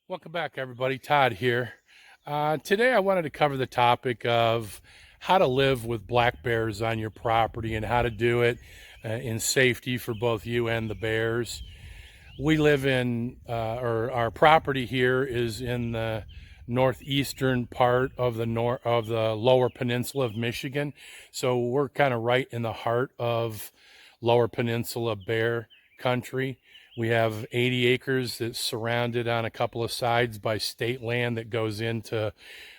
Welcome back, everybody. Todd here. Today, I wanted to cover the topic of how to live with black bears on your property and how to do it in safety for both you and the bears. We live or our property here is in the northeastern part of the lower peninsula of Michigan. So we're kind of right in the heart of lower peninsula bear country. We have 80 acres that's surrounded on a couple of sides by state land that goes into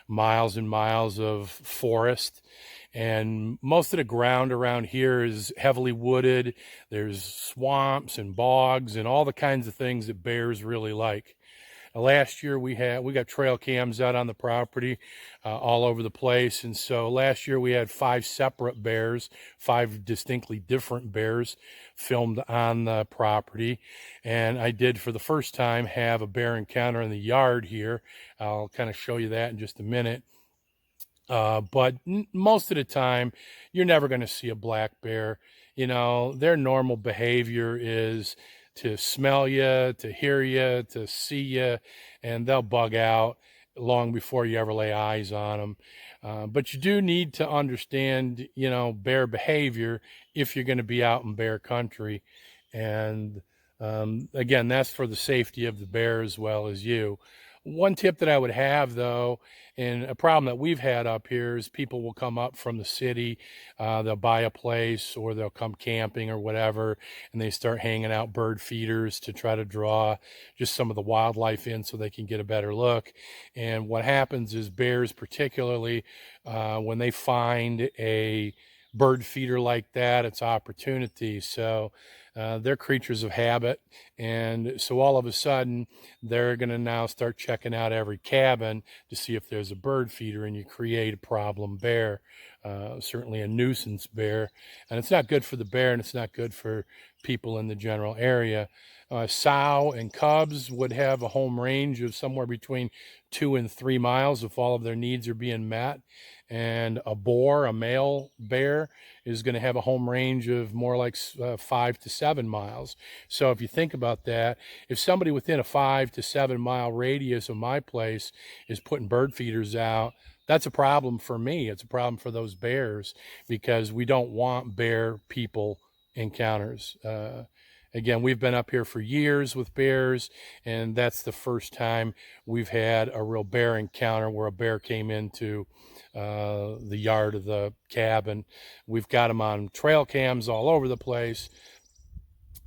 miles and miles of forest. And most of the ground around here is heavily wooded. There's swamps and bogs and all the kinds of things that bears really like. Last year we got trail cams out on the property all over the place, and so last year we had 5 separate bears, 5 distinctly different bears filmed on the property. And I did, for the first time, have a bear encounter in the yard here. I'll kind of show you that in just a minute. But most of the time, you're never going to see a black bear. You know, their normal behavior is to smell you, to hear you, to see you, and they'll bug out long before you ever lay eyes on them. But you do need to understand, bear behavior if you're going to be out in bear country. And again, that's for the safety of the bear as well as you. One tip that I would have, though, and a problem that we've had up here, is people will come up from the city, they'll buy a place or they'll come camping or whatever, and they start hanging out bird feeders to try to draw just some of the wildlife in so they can get a better look. And what happens is bears, particularly when they find a bird feeder like that, it's opportunity. So they're creatures of habit, and so all of a sudden they're going to now start checking out every cabin to see if there's a bird feeder, and you create a problem bear, certainly a nuisance bear. And it's not good for the bear, and it's not good for people in the general area. Sow and cubs would have a home range of somewhere between 2 and 3 miles if all of their needs are being met. And a boar, a male bear, is going to have a home range of more like 5 to 7 miles. So if you think about that, if somebody within a 5 to 7 mile radius of my place is putting bird feeders out, that's a problem for me. It's a problem for those bears, because we don't want bear people encounters. Again, we've been up here for years with bears, and that's the first time we've had a real bear encounter where a bear came into the yard of the cabin. We've got them on trail cams all over the place.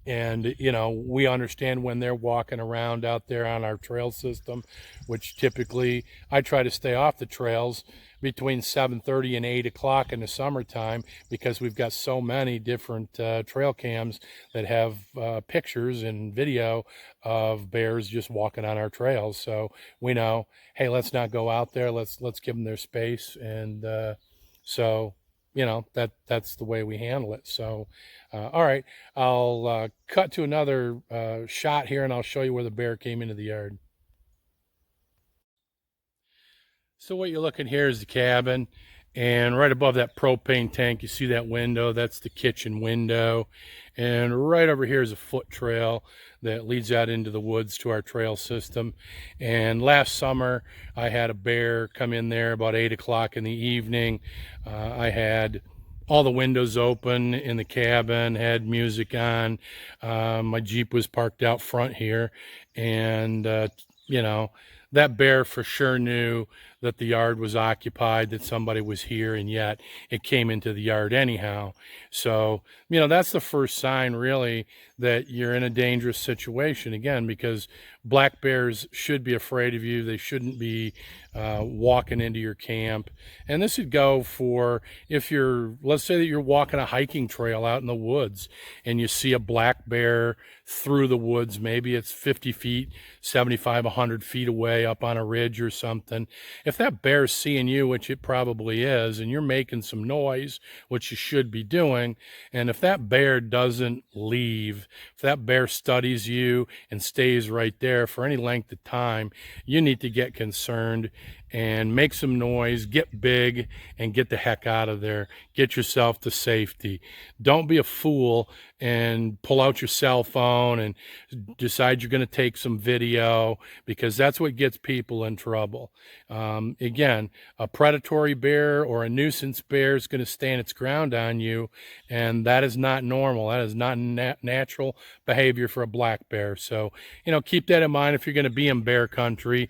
And, we understand when they're walking around out there on our trail system, which typically I try to stay off the trails between 7:30 and 8 o'clock in the summertime, because we've got so many different trail cams that have pictures and video of bears just walking on our trails. So we know, hey, let's not go out there. Let's give them their space. And so that's the way we handle it. So all right, I'll cut to another shot here, and I'll show you where the bear came into the yard. So what you're looking here is the cabin, and right above that propane tank, you see that window. That's the kitchen window. And right over here is a foot trail that leads out into the woods to our trail system. And last summer, I had a bear come in there about 8 o'clock in the evening. I had all the windows open in the cabin, had music on. My Jeep was parked out front here, and that bear for sure knew that the yard was occupied, that somebody was here, and yet it came into the yard anyhow. So, that's the first sign, really, that you're in a dangerous situation, again, because black bears should be afraid of you. They shouldn't be walking into your camp. And this would go for if let's say that you're walking a hiking trail out in the woods and you see a black bear through the woods. Maybe it's 50 feet, 75, 100 feet away up on a ridge or something. If that bear's seeing you, which it probably is, and you're making some noise, which you should be doing, and if that bear doesn't leave, if that bear studies you and stays right there for any length of time, you need to get concerned and make some noise, get big, and get the heck out of there. Get yourself to safety. Don't be a fool and pull out your cell phone and decide you're going to take some video, because that's what gets people in trouble. Again, a predatory bear or a nuisance bear is going to stand its ground on you, and that is not normal. That is not natural behavior for a black bear. So, keep that in mind if you're going to be in bear country.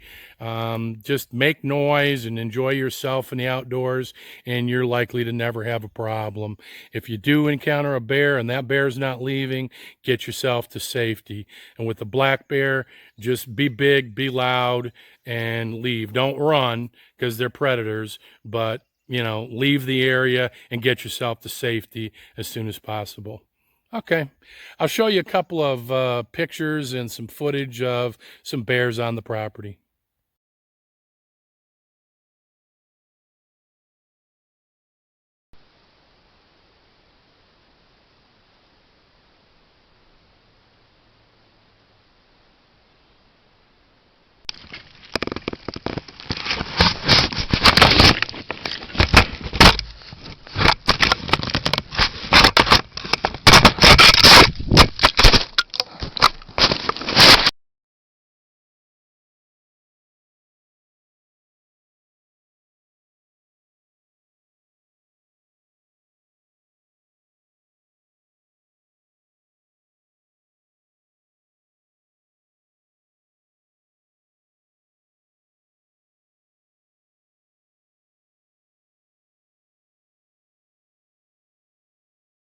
Just make noise and enjoy yourself in the outdoors, and you're likely to never have a problem. If you do encounter a bear and that bear's not leaving, get yourself to safety. And with the black bear, just be big, be loud, and leave. Don't run, because they're predators, but leave the area and get yourself to safety as soon as possible. Okay, I'll show you a couple of pictures and some footage of some bears on the property.